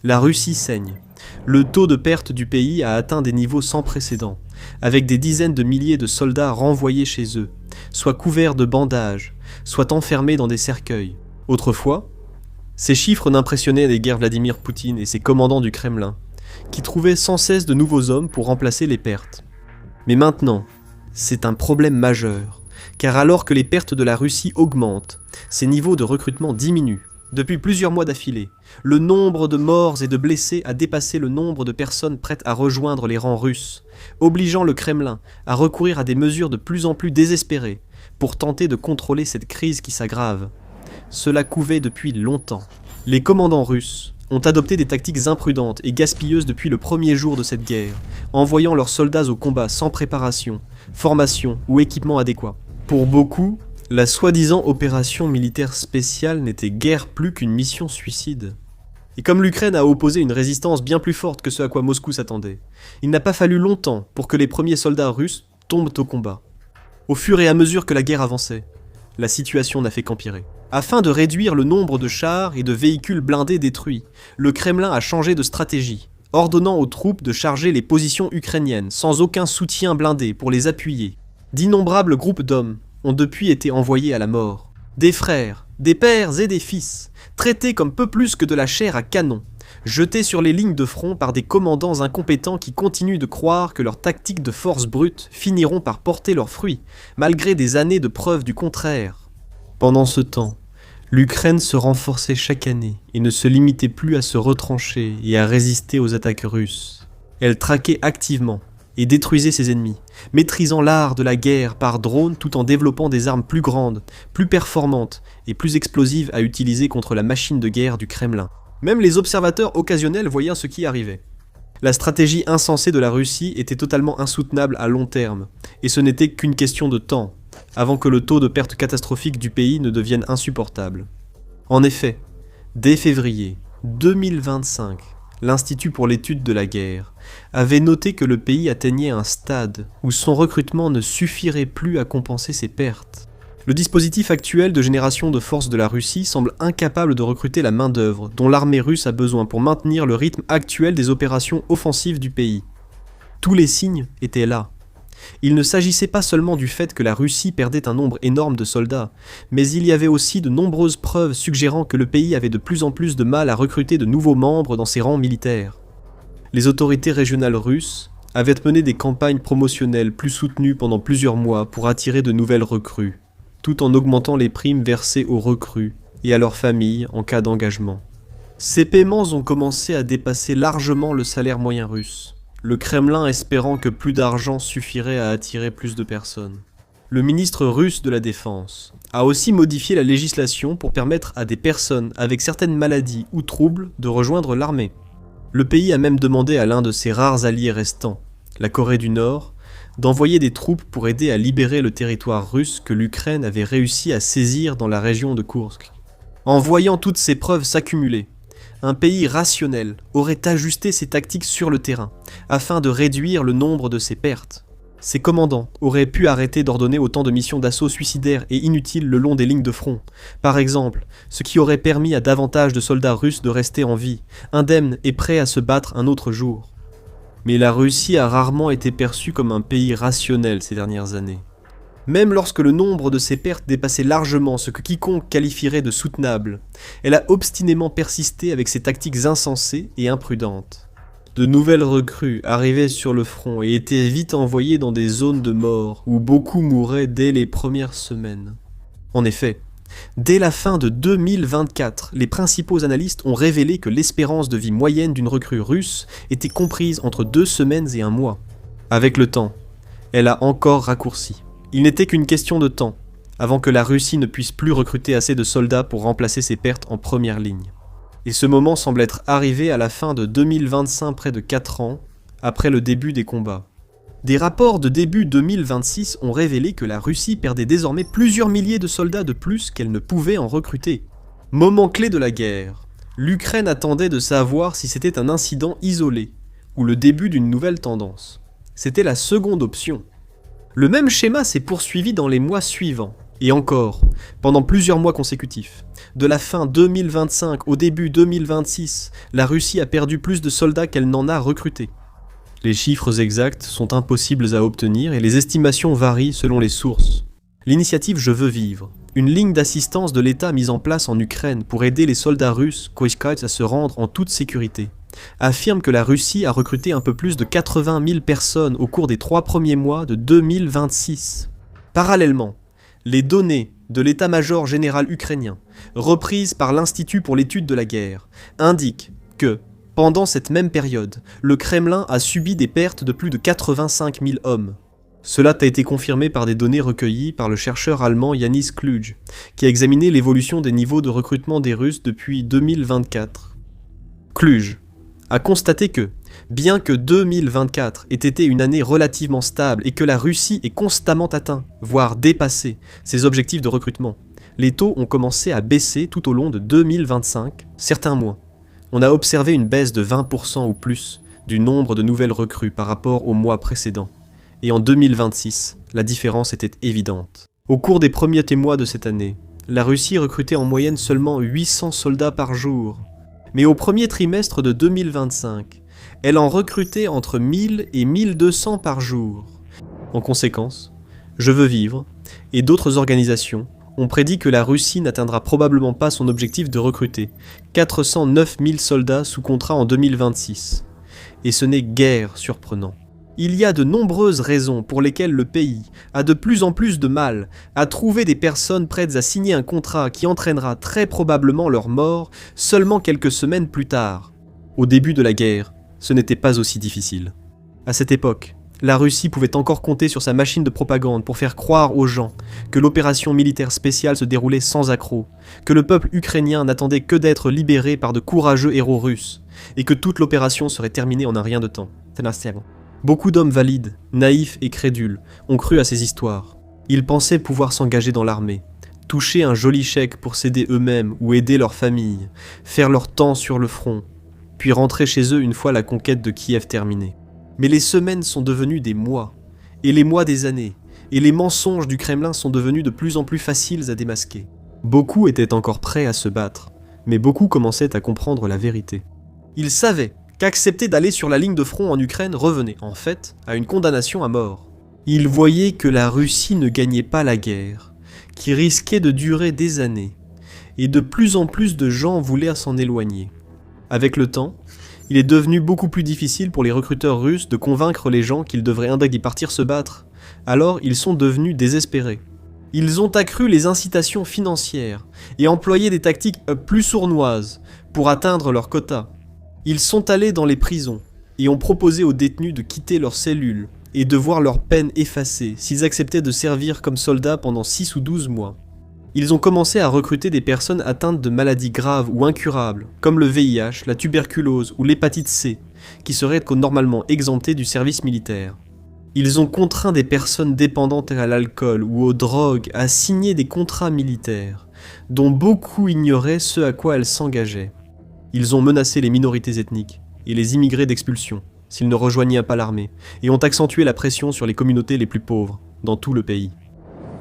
La Russie saigne. Le taux de perte du pays a atteint des niveaux sans précédent, avec des dizaines de milliers de soldats renvoyés chez eux, soit couverts de bandages, soit enfermés dans des cercueils. Autrefois, ces chiffres n'impressionnaient guère Vladimir Poutine et ses commandants du Kremlin, qui trouvaient sans cesse de nouveaux hommes pour remplacer les pertes. Mais maintenant, c'est un problème majeur, car alors que les pertes de la Russie augmentent, ses niveaux de recrutement diminuent. Depuis plusieurs mois d'affilée, le nombre de morts et de blessés a dépassé le nombre de personnes prêtes à rejoindre les rangs russes, obligeant le Kremlin à recourir à des mesures de plus en plus désespérées pour tenter de contrôler cette crise qui s'aggrave. Cela couvait depuis longtemps. Les commandants russes ont adopté des tactiques imprudentes et gaspilleuses depuis le premier jour de cette guerre, envoyant leurs soldats au combat sans préparation, formation ou équipement adéquat. Pour beaucoup, la soi-disant opération militaire spéciale n'était guère plus qu'une mission suicide. Et comme l'Ukraine a opposé une résistance bien plus forte que ce à quoi Moscou s'attendait, il n'a pas fallu longtemps pour que les premiers soldats russes tombent au combat. Au fur et à mesure que la guerre avançait, la situation n'a fait qu'empirer. Afin de réduire le nombre de chars et de véhicules blindés détruits, le Kremlin a changé de stratégie, ordonnant aux troupes de charger les positions ukrainiennes sans aucun soutien blindé pour les appuyer. D'innombrables groupes d'hommes ont depuis été envoyés à la mort. Des frères, des pères et des fils, traités comme peu plus que de la chair à canon, jetés sur les lignes de front par des commandants incompétents qui continuent de croire que leurs tactiques de force brute finiront par porter leurs fruits, malgré des années de preuves du contraire. Pendant ce temps, l'Ukraine se renforçait chaque année et ne se limitait plus à se retrancher et à résister aux attaques russes. Elle traquait activement et détruisait ses ennemis, maîtrisant l'art de la guerre par drone tout en développant des armes plus grandes, plus performantes et plus explosives à utiliser contre la machine de guerre du Kremlin. Même les observateurs occasionnels voyaient ce qui arrivait. La stratégie insensée de la Russie était totalement insoutenable à long terme, et ce n'était qu'une question de temps, avant que le taux de perte catastrophique du pays ne devienne insupportable. En effet, dès février 2025, l'Institut pour l'étude de la guerre avait noté que le pays atteignait un stade où son recrutement ne suffirait plus à compenser ses pertes. Le dispositif actuel de génération de forces de la Russie semble incapable de recruter la main-d'œuvre dont l'armée russe a besoin pour maintenir le rythme actuel des opérations offensives du pays. Tous les signes étaient là. Il ne s'agissait pas seulement du fait que la Russie perdait un nombre énorme de soldats, mais il y avait aussi de nombreuses preuves suggérant que le pays avait de plus en plus de mal à recruter de nouveaux membres dans ses rangs militaires. Les autorités régionales russes avaient mené des campagnes promotionnelles plus soutenues pendant plusieurs mois pour attirer de nouvelles recrues, tout en augmentant les primes versées aux recrues et à leurs familles en cas d'engagement. Ces paiements ont commencé à dépasser largement le salaire moyen russe, le Kremlin espérant que plus d'argent suffirait à attirer plus de personnes. Le ministre russe de la Défense a aussi modifié la législation pour permettre à des personnes avec certaines maladies ou troubles de rejoindre l'armée. Le pays a même demandé à l'un de ses rares alliés restants, la Corée du Nord, d'envoyer des troupes pour aider à libérer le territoire russe que l'Ukraine avait réussi à saisir dans la région de Koursk. En voyant toutes ces preuves s'accumuler, un pays rationnel aurait ajusté ses tactiques sur le terrain, afin de réduire le nombre de ses pertes. Ses commandants auraient pu arrêter d'ordonner autant de missions d'assaut suicidaires et inutiles le long des lignes de front, par exemple, ce qui aurait permis à davantage de soldats russes de rester en vie, indemnes et prêts à se battre un autre jour. Mais la Russie a rarement été perçue comme un pays rationnel ces dernières années. Même lorsque le nombre de ses pertes dépassait largement ce que quiconque qualifierait de soutenable, elle a obstinément persisté avec ses tactiques insensées et imprudentes. De nouvelles recrues arrivaient sur le front et étaient vite envoyées dans des zones de mort où beaucoup mouraient dès les premières semaines. En effet, dès la fin de 2024, les principaux analystes ont révélé que l'espérance de vie moyenne d'une recrue russe était comprise entre 2 semaines et 1 mois. Avec le temps, elle a encore raccourci. Il n'était qu'une question de temps, avant que la Russie ne puisse plus recruter assez de soldats pour remplacer ses pertes en première ligne. Et ce moment semble être arrivé à la fin de 2025, près de 4 ans, après le début des combats. Des rapports de début 2026 ont révélé que la Russie perdait désormais plusieurs milliers de soldats de plus qu'elle ne pouvait en recruter. Moment clé de la guerre, l'Ukraine attendait de savoir si c'était un incident isolé, ou le début d'une nouvelle tendance. C'était la seconde option. Le même schéma s'est poursuivi dans les mois suivants, Et encore, pendant plusieurs mois consécutifs, de la fin 2025 au début 2026, la Russie a perdu plus de soldats qu'elle n'en a recrutés. Les chiffres exacts sont impossibles à obtenir et les estimations varient selon les sources. L'initiative Je veux vivre, une ligne d'assistance de l'État mise en place en Ukraine pour aider les soldats russes Koïchkats à se rendre en toute sécurité, affirme que la Russie a recruté un peu plus de 80 000 personnes au cours des 3 premiers mois de 2026. Parallèlement, les données de l'état-major général ukrainien, reprises par l'Institut pour l'étude de la guerre, indiquent que, pendant cette même période, le Kremlin a subi des pertes de plus de 85 000 hommes. Cela a été confirmé par des données recueillies par le chercheur allemand Janis Kluge, qui a examiné l'évolution des niveaux de recrutement des Russes depuis 2024. Kluge a constaté que, bien que 2024 ait été une année relativement stable et que la Russie ait constamment atteint, voire dépassé, ses objectifs de recrutement, les taux ont commencé à baisser tout au long de 2025, certains mois. On a observé une baisse de 20% ou plus du nombre de nouvelles recrues par rapport au mois précédent. Et en 2026, la différence était évidente. Au cours des premiers mois de cette année, la Russie recrutait en moyenne seulement 800 soldats par jour. Mais au premier trimestre de 2025, elle en recrutait entre 1000 et 1200 par jour. En conséquence, Je veux vivre et d'autres organisations ont prédit que la Russie n'atteindra probablement pas son objectif de recruter 409 000 soldats sous contrat en 2026. Et ce n'est guère surprenant. Il y a de nombreuses raisons pour lesquelles le pays a de plus en plus de mal à trouver des personnes prêtes à signer un contrat qui entraînera très probablement leur mort seulement quelques semaines plus tard. Au début de la guerre, ce n'était pas aussi difficile. À cette époque, la Russie pouvait encore compter sur sa machine de propagande pour faire croire aux gens que l'opération militaire spéciale se déroulait sans accroc, que le peuple ukrainien n'attendait que d'être libéré par de courageux héros russes, et que toute l'opération serait terminée en un rien de temps. Beaucoup d'hommes valides, naïfs et crédules ont cru à ces histoires. Ils pensaient pouvoir s'engager dans l'armée, toucher un joli chèque pour s'aider eux-mêmes ou aider leur famille, faire leur temps sur le front, puis rentrer chez eux une fois la conquête de Kiev terminée. Mais les semaines sont devenues des mois, et les mois des années, et les mensonges du Kremlin sont devenus de plus en plus faciles à démasquer. Beaucoup étaient encore prêts à se battre, mais beaucoup commençaient à comprendre la vérité. Ils savaient qu'accepter d'aller sur la ligne de front en Ukraine revenait, en fait, à une condamnation à mort. Ils voyaient que la Russie ne gagnait pas la guerre, qui risquait de durer des années, et de plus en plus de gens voulaient s'en éloigner. Avec le temps, il est devenu beaucoup plus difficile pour les recruteurs russes de convaincre les gens qu'ils devraient un y partir se battre, alors ils sont devenus désespérés. Ils ont accru les incitations financières et employé des tactiques plus sournoises pour atteindre leurs quotas. Ils sont allés dans les prisons et ont proposé aux détenus de quitter leurs cellules et de voir leur peine effacée s'ils acceptaient de servir comme soldats pendant 6 ou 12 mois. Ils ont commencé à recruter des personnes atteintes de maladies graves ou incurables, comme le VIH, la tuberculose ou l'hépatite C, qui seraient normalement exemptées du service militaire. Ils ont contraint des personnes dépendantes à l'alcool ou aux drogues à signer des contrats militaires, dont beaucoup ignoraient ce à quoi elles s'engageaient. Ils ont menacé les minorités ethniques et les immigrés d'expulsion s'ils ne rejoignaient pas l'armée, et ont accentué la pression sur les communautés les plus pauvres dans tout le pays.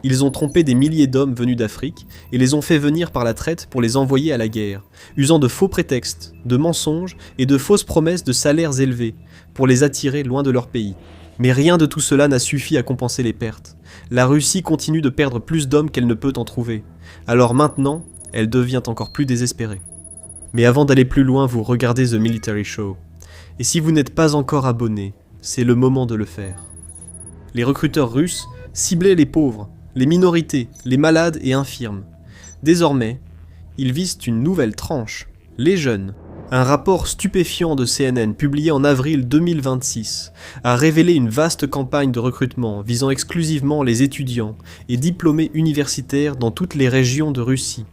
Ils ont trompé des milliers d'hommes venus d'Afrique et les ont fait venir par la traite pour les envoyer à la guerre, usant de faux prétextes, de mensonges et de fausses promesses de salaires élevés pour les attirer loin de leur pays. Mais rien de tout cela n'a suffi à compenser les pertes. La Russie continue de perdre plus d'hommes qu'elle ne peut en trouver. Alors maintenant, elle devient encore plus désespérée. Mais avant d'aller plus loin, vous regardez The Military Show. Et si vous n'êtes pas encore abonné, c'est le moment de le faire. Les recruteurs russes ciblaient les pauvres, les minorités, les malades et infirmes. Désormais, ils visent une nouvelle tranche, les jeunes. Un rapport stupéfiant de CNN publié en avril 2026 a révélé une vaste campagne de recrutement visant exclusivement les étudiants et diplômés universitaires dans toutes les régions de Russie.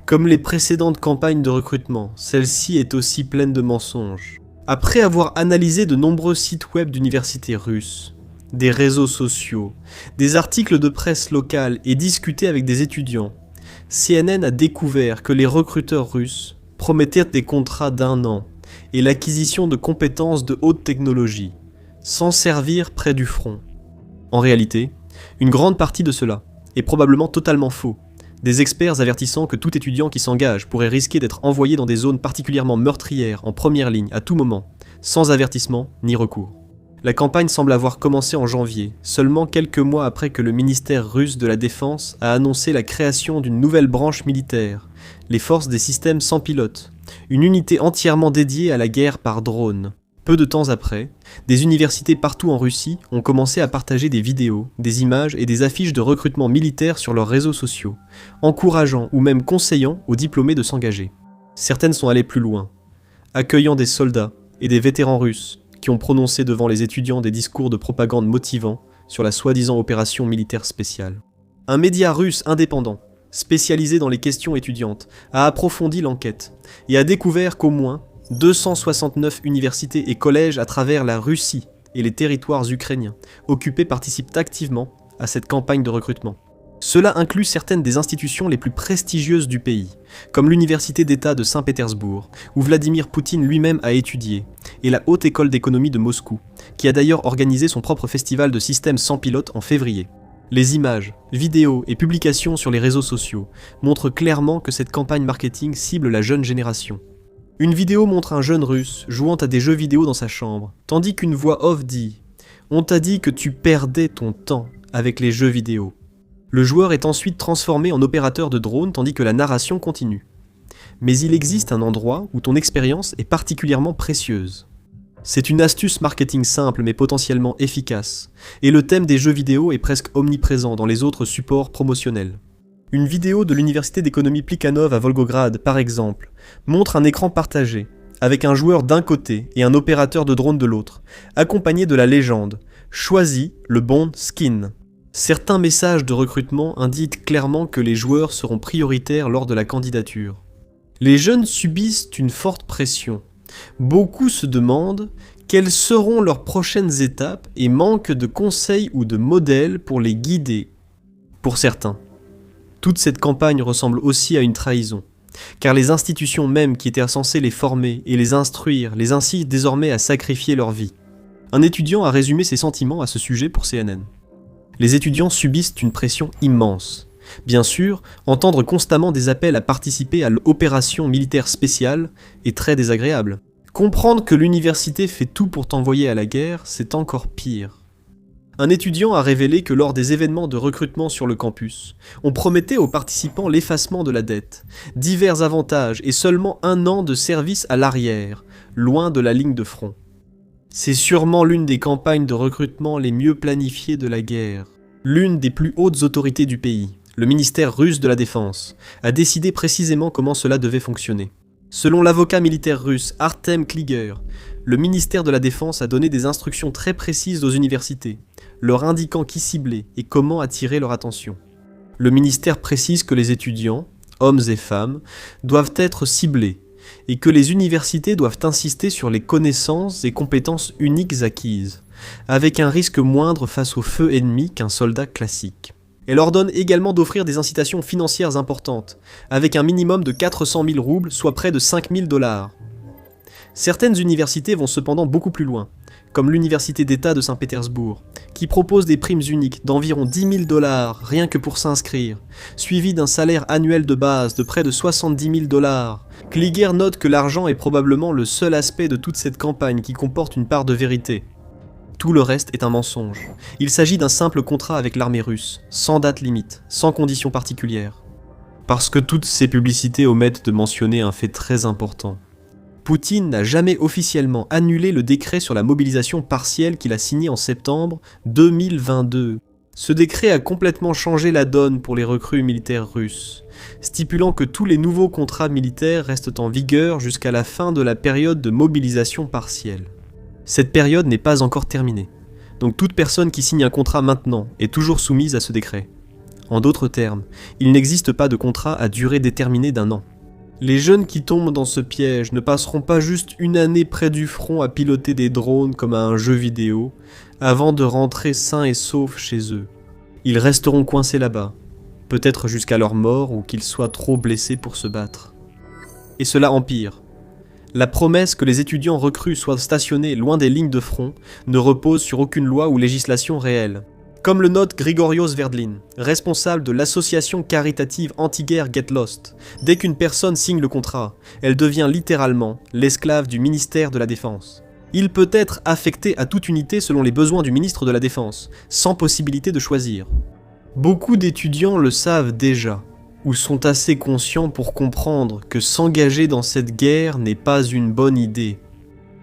Comme les précédentes campagnes de recrutement, celle-ci est aussi pleine de mensonges. Après avoir analysé de nombreux sites web d'universités russes, des réseaux sociaux, des articles de presse locale et discuté avec des étudiants, CNN a découvert que les recruteurs russes promettaient des contrats d'1 an et l'acquisition de compétences de haute technologie, sans servir près du front. En réalité, une grande partie de cela est probablement totalement faux. Des experts avertissant que tout étudiant qui s'engage pourrait risquer d'être envoyé dans des zones particulièrement meurtrières en première ligne à tout moment, sans avertissement ni recours. La campagne semble avoir commencé en janvier, seulement quelques mois après que le ministère russe de la Défense a annoncé la création d'une nouvelle branche militaire, les forces des systèmes sans pilote, une unité entièrement dédiée à la guerre par drone. Peu de temps après, des universités partout en Russie ont commencé à partager des vidéos, des images et des affiches de recrutement militaire sur leurs réseaux sociaux, encourageant ou même conseillant aux diplômés de s'engager. Certaines sont allées plus loin, accueillant des soldats et des vétérans russes qui ont prononcé devant les étudiants des discours de propagande motivants sur la soi-disant opération militaire spéciale. Un média russe indépendant, spécialisé dans les questions étudiantes, a approfondi l'enquête et a découvert qu'au moins 269 universités et collèges à travers la Russie et les territoires ukrainiens occupés participent activement à cette campagne de recrutement. Cela inclut certaines des institutions les plus prestigieuses du pays, comme l'Université d'État de Saint-Pétersbourg, où Vladimir Poutine lui-même a étudié, et la Haute École d'économie de Moscou, qui a d'ailleurs organisé son propre festival de systèmes sans pilote en février. Les images, vidéos et publications sur les réseaux sociaux montrent clairement que cette campagne marketing cible la jeune génération. Une vidéo montre un jeune russe jouant à des jeux vidéo dans sa chambre, tandis qu'une voix off dit « On t'a dit que tu perdais ton temps avec les jeux vidéo ». Le joueur est ensuite transformé en opérateur de drone tandis que la narration continue. Mais il existe un endroit où ton expérience est particulièrement précieuse. C'est une astuce marketing simple mais potentiellement efficace, et le thème des jeux vidéo est presque omniprésent dans les autres supports promotionnels. Une vidéo de l'université d'économie Plekhanov à Volgograd, par exemple, montre un écran partagé, avec un joueur d'un côté et un opérateur de drone de l'autre, accompagné de la légende « Choisis le bon skin ». Certains messages de recrutement indiquent clairement que les joueurs seront prioritaires lors de la candidature. Les jeunes subissent une forte pression. Beaucoup se demandent quelles seront leurs prochaines étapes et manquent de conseils ou de modèles pour les guider. Pour certains, toute cette campagne ressemble aussi à une trahison, car les institutions mêmes qui étaient censées les former et les instruire les incitent désormais à sacrifier leur vie. Un étudiant a résumé ses sentiments à ce sujet pour CNN. Les étudiants subissent une pression immense. Bien sûr, entendre constamment des appels à participer à l'opération militaire spéciale est très désagréable. Comprendre que l'université fait tout pour t'envoyer à la guerre, c'est encore pire. Un étudiant a révélé que lors des événements de recrutement sur le campus, on promettait aux participants l'effacement de la dette, divers avantages et seulement 1 an de service à l'arrière, loin de la ligne de front. C'est sûrement l'une des campagnes de recrutement les mieux planifiées de la guerre. L'une des plus hautes autorités du pays, le ministère russe de la Défense, a décidé précisément comment cela devait fonctionner. Selon l'avocat militaire russe Artem Kliger, le ministère de la Défense a donné des instructions très précises aux universités, leur indiquant qui cibler et comment attirer leur attention. Le ministère précise que les étudiants, hommes et femmes, doivent être ciblés, et que les universités doivent insister sur les connaissances et compétences uniques acquises, avec un risque moindre face au feu ennemi qu'un soldat classique. Elle ordonne également d'offrir des incitations financières importantes, avec un minimum de 400 000 roubles, soit près de 5 000 $. Certaines universités vont cependant beaucoup plus loin, comme l'Université d'État de Saint-Pétersbourg, qui propose des primes uniques d'environ 10 000 $ rien que pour s'inscrire, suivies d'un salaire annuel de base de près de 70 000 $. Kliger note que l'argent est probablement le seul aspect de toute cette campagne qui comporte une part de vérité. Tout le reste est un mensonge. Il s'agit d'un simple contrat avec l'armée russe, sans date limite, sans conditions particulières. Parce que toutes ces publicités omettent de mentionner un fait très important. Poutine n'a jamais officiellement annulé le décret sur la mobilisation partielle qu'il a signé en septembre 2022. Ce décret a complètement changé la donne pour les recrues militaires russes, stipulant que tous les nouveaux contrats militaires restent en vigueur jusqu'à la fin de la période de mobilisation partielle. Cette période n'est pas encore terminée, donc toute personne qui signe un contrat maintenant est toujours soumise à ce décret. En d'autres termes, il n'existe pas de contrat à durée déterminée d'1 an. Les jeunes qui tombent dans ce piège ne passeront pas juste 1 année près du front à piloter des drones comme à un jeu vidéo, avant de rentrer sains et saufs chez eux. Ils resteront coincés là-bas, peut-être jusqu'à leur mort ou qu'ils soient trop blessés pour se battre. Et cela empire. La promesse que les étudiants recrues soient stationnés loin des lignes de front ne repose sur aucune loi ou législation réelle. Comme le note Grigorios Verdlin, responsable de l'association caritative anti-guerre Get Lost, dès qu'une personne signe le contrat, elle devient littéralement l'esclave du ministère de la Défense. Il peut être affecté à toute unité selon les besoins du ministre de la Défense, sans possibilité de choisir. Beaucoup d'étudiants le savent déjà, ou sont assez conscients pour comprendre que s'engager dans cette guerre n'est pas une bonne idée.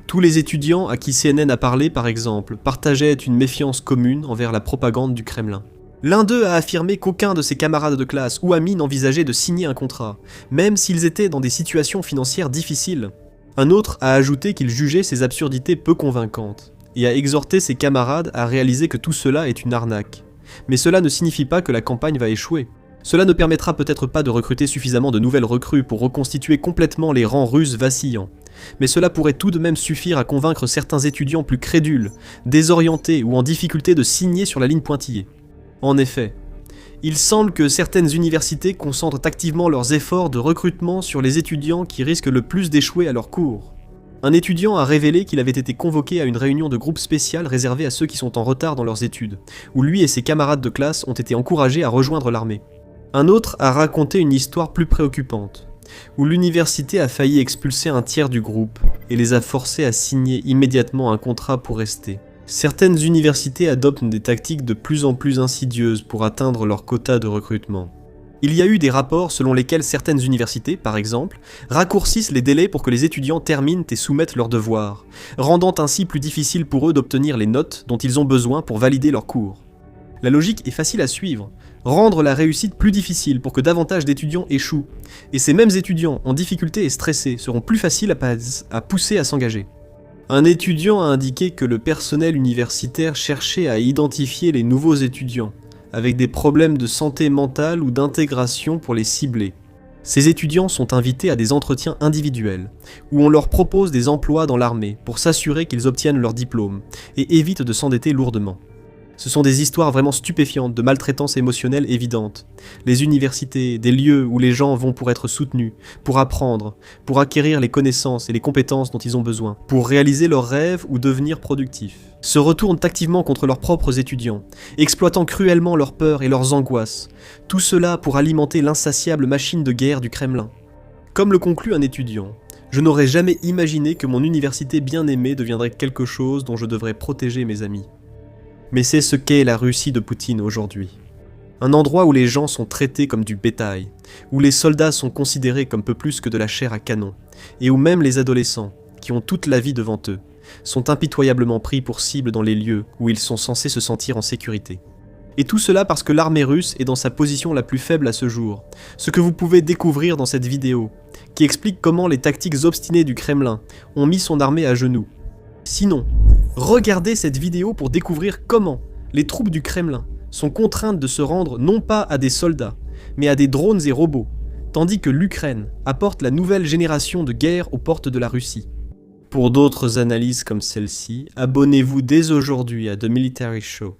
Tous les étudiants à qui CNN a parlé, par exemple, partageaient une méfiance commune envers la propagande du Kremlin. L'un d'eux a affirmé qu'aucun de ses camarades de classe ou amis n'envisageait de signer un contrat, même s'ils étaient dans des situations financières difficiles. Un autre a ajouté qu'il jugeait ces absurdités peu convaincantes, et a exhorté ses camarades à réaliser que tout cela est une arnaque. Mais cela ne signifie pas que la campagne va échouer. Cela ne permettra peut-être pas de recruter suffisamment de nouvelles recrues pour reconstituer complètement les rangs russes vacillants. Mais cela pourrait tout de même suffire à convaincre certains étudiants plus crédules, désorientés ou en difficulté de signer sur la ligne pointillée. En effet, il semble que certaines universités concentrent activement leurs efforts de recrutement sur les étudiants qui risquent le plus d'échouer à leurs cours. Un étudiant a révélé qu'il avait été convoqué à une réunion de groupe spécial réservée à ceux qui sont en retard dans leurs études, où lui et ses camarades de classe ont été encouragés à rejoindre l'armée. Un autre a raconté une histoire plus préoccupante, où l'université a failli expulser un tiers du groupe et les a forcés à signer immédiatement un contrat pour rester. Certaines universités adoptent des tactiques de plus en plus insidieuses pour atteindre leur quota de recrutement. Il y a eu des rapports selon lesquels certaines universités, par exemple, raccourcissent les délais pour que les étudiants terminent et soumettent leurs devoirs, rendant ainsi plus difficile pour eux d'obtenir les notes dont ils ont besoin pour valider leurs cours. La logique est facile à suivre, rendre la réussite plus difficile pour que davantage d'étudiants échouent, et ces mêmes étudiants en difficulté et stressés seront plus faciles à pousser à s'engager. Un étudiant a indiqué que le personnel universitaire cherchait à identifier les nouveaux étudiants, avec des problèmes de santé mentale ou d'intégration pour les cibler. Ces étudiants sont invités à des entretiens individuels, où on leur propose des emplois dans l'armée pour s'assurer qu'ils obtiennent leur diplôme, et évitent de s'endetter lourdement. Ce sont des histoires vraiment stupéfiantes de maltraitance émotionnelle évidente. Les universités, des lieux où les gens vont pour être soutenus, pour apprendre, pour acquérir les connaissances et les compétences dont ils ont besoin, pour réaliser leurs rêves ou devenir productifs, se retournent activement contre leurs propres étudiants, exploitant cruellement leurs peurs et leurs angoisses, tout cela pour alimenter l'insatiable machine de guerre du Kremlin. Comme le conclut un étudiant, je n'aurais jamais imaginé que mon université bien-aimée deviendrait quelque chose dont je devrais protéger mes amis. Mais c'est ce qu'est la Russie de Poutine aujourd'hui. Un endroit où les gens sont traités comme du bétail, où les soldats sont considérés comme peu plus que de la chair à canon, et où même les adolescents, qui ont toute la vie devant eux, sont impitoyablement pris pour cible dans les lieux où ils sont censés se sentir en sécurité. Et tout cela parce que l'armée russe est dans sa position la plus faible à ce jour, ce que vous pouvez découvrir dans cette vidéo, qui explique comment les tactiques obstinées du Kremlin ont mis son armée à genoux. Sinon, regardez cette vidéo pour découvrir comment les troupes du Kremlin sont contraintes de se rendre non pas à des soldats, mais à des drones et robots, tandis que l'Ukraine apporte la nouvelle génération de guerre aux portes de la Russie. Pour d'autres analyses comme celle-ci, abonnez-vous dès aujourd'hui à The Military Show.